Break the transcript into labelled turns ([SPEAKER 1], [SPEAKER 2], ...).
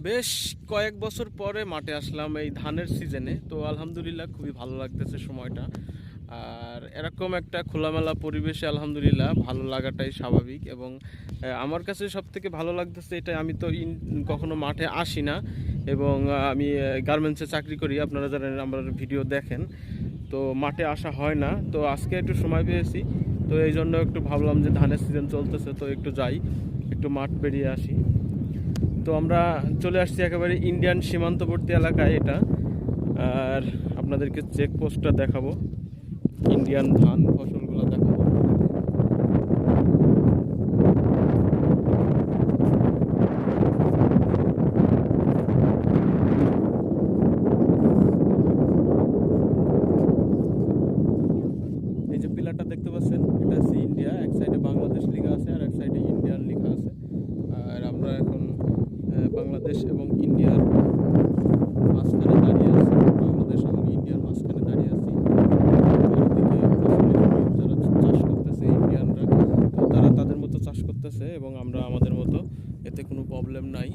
[SPEAKER 1] বেশ কয়েক বছর পরে মাঠে আসলাম এই ধানের সিজনে। তো আলহামদুলিল্লাহ খুবই ভালো লাগতেছে সময়টা। আর এরকম একটা খোলামেলা পরিবেশে আলহামদুলিল্লাহ ভালো লাগাটাই স্বাভাবিক। এবং আমার কাছে সবথেকে ভালো লাগতেছে এটা, আমি তো কখনো মাঠে আসি না। এবং আমি গার্মেন্টসে চাকরি করি, আপনারা জানেন, আমার ভিডিও দেখেন। তো মাঠে আসা হয় না, তো আজকে একটু সময় পেয়েছি। তো এই জন্য একটু ভাবলাম যে ধানের সিজন চলতেছে, তো একটু যাই, একটু মাঠ পেরিয়ে আসি। তো আমরা চলে আসছি একেবারে ইন্ডিয়ান সীমান্তবর্তী এলাকায় এটা। আর আপনাদেরকে চেকপোস্টটা দেখাবো, ইন্ডিয়ান ধান ফসলগুলো দেখাবো। এই যে পিলারটা দেখতে পাচ্ছেন, এটা হচ্ছে ইন্ডিয়া, এক সাইডে বাংলাদেশ লেখা আছে আর এক সাইডে ইন্ডিয়ান লেখা আছে। আর আমরা এখন বাংলাদেশ এবং ইন্ডিয়ার মাঝখানে দাঁড়িয়ে আছি। বাংলাদেশ এবং ইন্ডিয়ার মাঝখানে দাঁড়িয়ে আছি। যারা চাষ করতেছে ইন্ডিয়ানরা, তো তারা তাদের মতো চাষ করতেছে এবং আমরা আমাদের মতো, এতে কোনো প্রবলেম নাই।